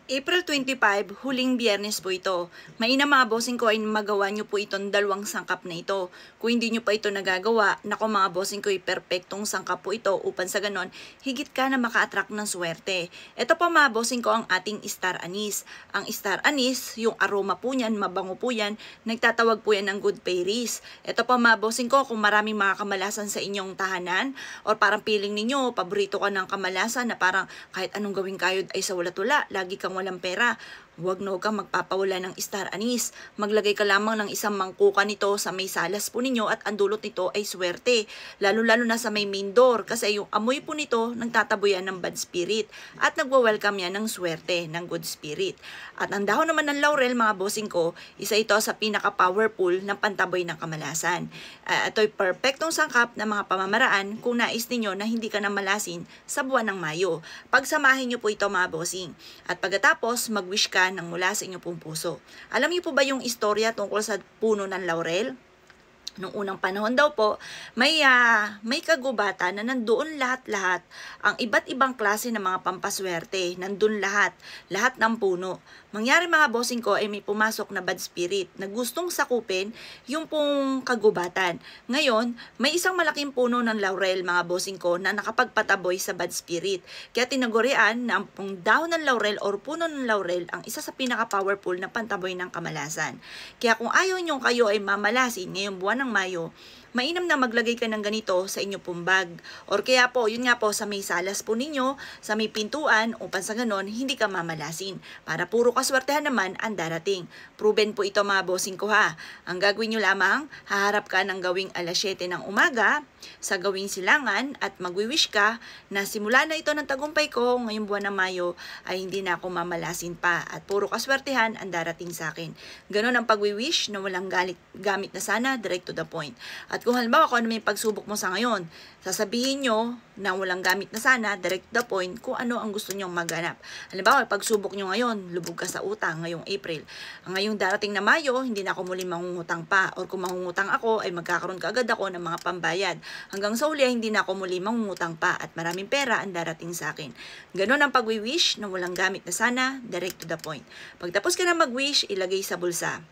April 25, huling biyernes po ito. Mainam mga bossing ko ay magawa nyo po itong dalawang sangkap na ito. Kung hindi nyo pa ito nagagawa, nako mga bossing ko ay perpektong sangkap po ito upang sa ganon, higit ka na maka-attract ng swerte. Ito po mga bossing ko ang ating star anise. Ang star anise, yung aroma po niyan, mabango po yan, nagtatawag po yan ng good fairies. Ito po mga bossing ko, kung maraming mga kamalasan sa inyong tahanan, or parang feeling ninyo, paborito ka ng kamalasan na parang kahit anong gawing kayod ay sa wala-tula, lagi kang walang pera, huwag kang magpapawala ng star anise. Maglagay ka lamang ng isang mangkuka nito sa may salas po ninyo at ang dulot nito ay swerte. Lalo-lalo na sa may main door kasi yung amoy po nito nagtataboy yan ng bad spirit at nagwa-welcome yan ng swerte, ng good spirit. At ang dahon naman ng laurel mga bossing ko, isa ito sa pinaka-powerful ng pantaboy ng kamalasan. Ito'y perfectong sangkap ng mga pamamaraan kung nais ninyo na hindi ka na malasin sa buwan ng Mayo. Pagsamahin nyo po ito mga bossing. At pagkatapos, mag-wish ka ng mula sa inyong pong puso. Alam niyo po ba yung istorya tungkol sa puno ng laurel? Nung unang panahon daw po, may kagubatan na nandoon lahat-lahat, ang iba't ibang klase ng mga pampaswerte, nandoon lahat ng puno. Mangyari mga bossing ko ay may pumasok na bad spirit na gustong sakupin yung pong kagubatan. Ngayon, may isang malaking puno ng laurel mga bossing ko na nakapagpataboy sa bad spirit. Kaya tinagurian na ang dahon ng laurel or puno ng laurel ang isa sa pinaka-powerful na pantaboy ng kamalasan. Kaya kung ayaw nyo kayo ay mamalasin ngayong buwan ng Mayo, mainam na maglagay ka ng ganito sa inyo pong bag. Or kaya po, yun nga po, sa may salas po ninyo, sa may pintuan, upang sa ganon, hindi ka mamalasin. Para puro kaswertehan naman ang darating. Proven po ito mga bossing ko ha. Ang gagawin nyo lamang, haharap ka ng gawing alas 7 ng umaga, sa gawing silangan, at magwi-wish ka na simula na ito ng tagumpay ko, ngayong buwan ng Mayo, ay hindi na ako mamalasin pa. At puro kaswertehan ang darating sa akin. Ganon ang pagwi-wish na walang gamit na sana, direct to the point. At kung halimbawa kung ano may pagsubok mo sa ngayon, sasabihin nyo na walang gamit na sana, direct to the point, kung ano ang gusto nyong maganap. Halimbawa, pagsubok nyo ngayon, lubog ka sa utang ngayong April. Ngayong darating na Mayo, hindi na ako muli mangungutang pa. Or kung mangungutang ako, ay magkakaroon kaagad ako ng mga pambayad. Hanggang sa uli, hindi na ako muli mangungutang pa at maraming pera ang darating sa akin. Ganon ang pag-wish na walang gamit na sana, direct to the point. Pagtapos ka na mag-wish, ilagay sa bulsa.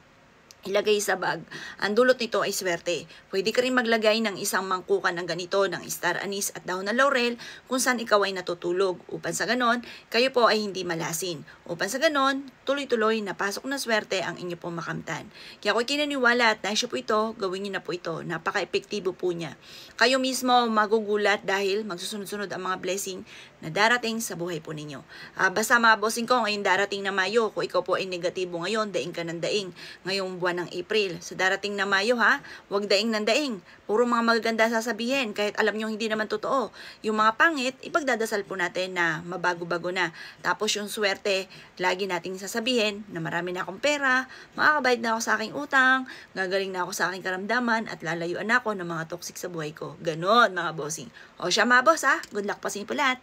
Ilagay sa bag. Ang dulot nito ay swerte. Pwede ka rin maglagay ng isang mangkuka ng ganito, ng star anise at dahon ng laurel kung saan ikaw ay natutulog. Upang sa ganon, kayo po ay hindi malasin. Upang sa ganon, tuloy-tuloy na pasok na swerte ang inyo pong makamtan. Kaya ako'y kinaniwala at naisyo po ito, gawin nyo na po ito. Napaka-epektibo po niya. Kayo mismo magugulat dahil magsusunod-sunod ang mga blessing na darating sa buhay po ninyo. Basta mga bossing ko, ngayon darating na Mayo, kung ikaw po ay negatibo ngayon, daing ka ng daing. Ngayong buwan ng April. Sa darating na Mayo ha, huwag daing ng daing. Puro mga magaganda sasabihin kahit alam nyo hindi naman totoo. Yung mga pangit, ipagdadasal po natin na mabago-bago na. Tapos yung swerte, lagi nating sasabihin na marami na akong pera, makakabayad na ako sa aking utang, gagaling na ako sa aking karamdaman at lalayuan na ako ng mga toxic sa buhay ko. Ganon mga bossing. O siya mga boss ha, good luck pa sa inyo po lahat.